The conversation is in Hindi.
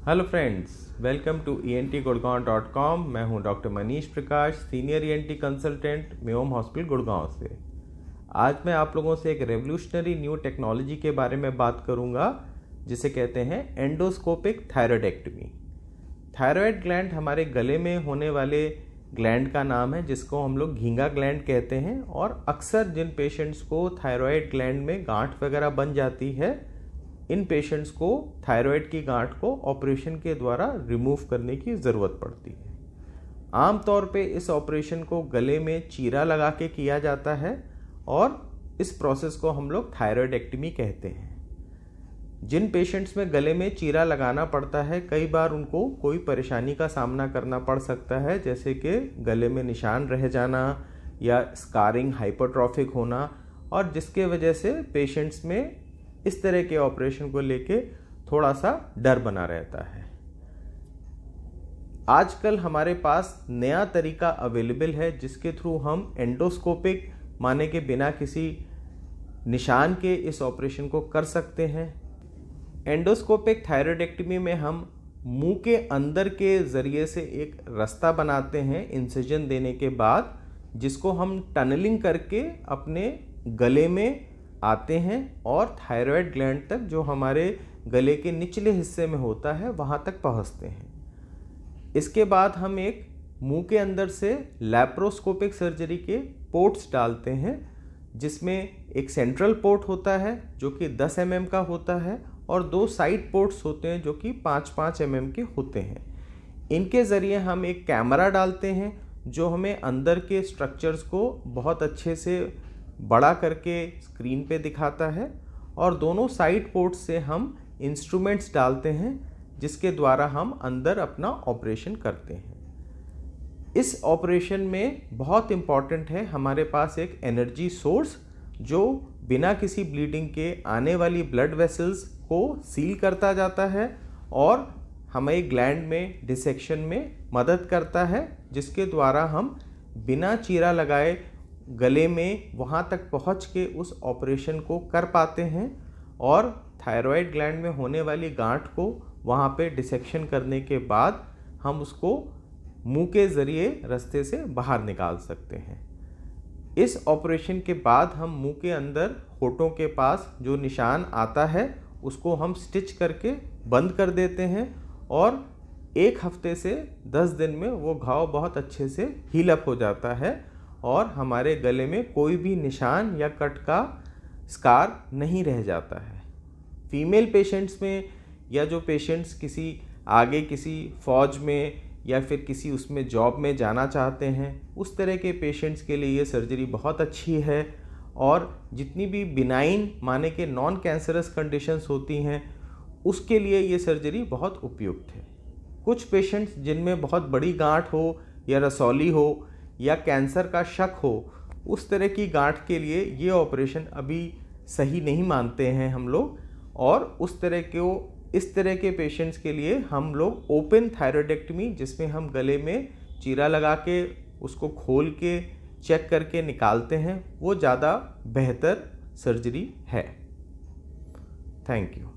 Hello friends, welcome to entgurgaon.com। मैं हूं doctor Manish Prakash, senior ENT consultant, Mayom hospital Gurgaon से। आज मैं आप लोगों से एक रेवोल्यूशनरी न्यू टेक्नोलॉजी के बारे में बात करूंगा, जिसे कहते हैं एंडोस्कोपिक थायराइडेक्टमी। थायराइड ग्लैंड हमारे गले में होने वाले ग्लैंड का नाम है, जिसको हम लोग घींगा ग्लैंड कहते हैं। और अक्सर जिन पेशेंट्स को थायराइड ग्लैंड में गांठ वगैरह बन जाती है, इन पेशेंट्स को थायराइड की गांठ को ऑपरेशन के द्वारा रिमूव करने की ज़रूरत पड़ती है। आमतौर पे इस ऑपरेशन को गले में चीरा लगा के किया जाता है और इस प्रोसेस को हम लोग थायराइडेक्टमी कहते हैं। जिन पेशेंट्स में गले में चीरा लगाना पड़ता है, कई बार उनको कोई परेशानी का सामना करना पड़ सकता है, जैसे कि गले में निशान रह जाना या स्कारिंग, हाइपरट्रॉफिक होना, और जिसके वजह से पेशेंट्स में इस तरह के ऑपरेशन को लेके थोड़ा सा डर बना रहता है। आजकल हमारे पास नया तरीका अवेलेबल है, जिसके थ्रू हम एंडोस्कोपिक माने के बिना किसी निशान के इस ऑपरेशन को कर सकते हैं। एंडोस्कोपिक थायराइडेक्टमी में हम मुंह के अंदर के ज़रिए से एक रास्ता बनाते हैं इंसिजन देने के बाद, जिसको हम टनलिंग करके अपने गले में आते हैं और थायराइड ग्लैंड तक, जो हमारे गले के निचले हिस्से में होता है, वहाँ तक पहुँचते हैं। इसके बाद हम एक मुंह के अंदर से लैप्रोस्कोपिक सर्जरी के पोर्ट्स डालते हैं, जिसमें एक सेंट्रल पोर्ट होता है जो कि 10 mm का होता है, और 2 साइड पोर्ट्स होते हैं जो कि 5-5 mm के होते हैं। इनके ज़रिए हम एक कैमरा डालते हैं जो हमें अंदर के स्ट्रक्चर्स को बहुत अच्छे से बड़ा करके स्क्रीन पे दिखाता है, और दोनों साइड पोर्ट्स से हम इंस्ट्रूमेंट्स डालते हैं, जिसके द्वारा हम अंदर अपना ऑपरेशन करते हैं। इस ऑपरेशन में बहुत इम्पॉर्टेंट है हमारे पास एक एनर्जी सोर्स, जो बिना किसी ब्लीडिंग के आने वाली ब्लड वेसल्स को सील करता जाता है और हमें ग्लैंड में डिसेक्शन में मदद करता है, जिसके द्वारा हम बिना चीरा लगाए गले में वहाँ तक पहुँच के उस ऑपरेशन को कर पाते हैं और थायराइड ग्लैंड में होने वाली गांठ को वहाँ पे डिसेक्शन करने के बाद हम उसको मुंह के ज़रिए रास्ते से बाहर निकाल सकते हैं। इस ऑपरेशन के बाद हम मुंह के अंदर होठों के पास जो निशान आता है, उसको हम स्टिच करके बंद कर देते हैं, और 1 हफ्ते से 10 दिन में वो घाव बहुत अच्छे से हील अप हो जाता है और हमारे गले में कोई भी निशान या कट का स्कार नहीं रह जाता है। फीमेल पेशेंट्स में, या जो पेशेंट्स किसी फ़ौज में या फिर किसी उसमें जॉब में जाना चाहते हैं, उस तरह के पेशेंट्स के लिए ये सर्जरी बहुत अच्छी है। और जितनी भी बिनाइन माने के नॉन कैंसरस कंडीशंस होती हैं, उसके लिए ये सर्जरी बहुत उपयुक्त है। कुछ पेशेंट्स जिनमें बहुत बड़ी गांठ हो या रसौली हो या कैंसर का शक हो, उस तरह की गांठ के लिए ये ऑपरेशन अभी सही नहीं मानते हैं हम लोग, और इस तरह के पेशेंट्स के लिए हम लोग ओपन थायराइडेक्टमी, जिसमें हम गले में चीरा लगा के उसको खोल के चेक करके निकालते हैं, वो ज़्यादा बेहतर सर्जरी है। Thank you.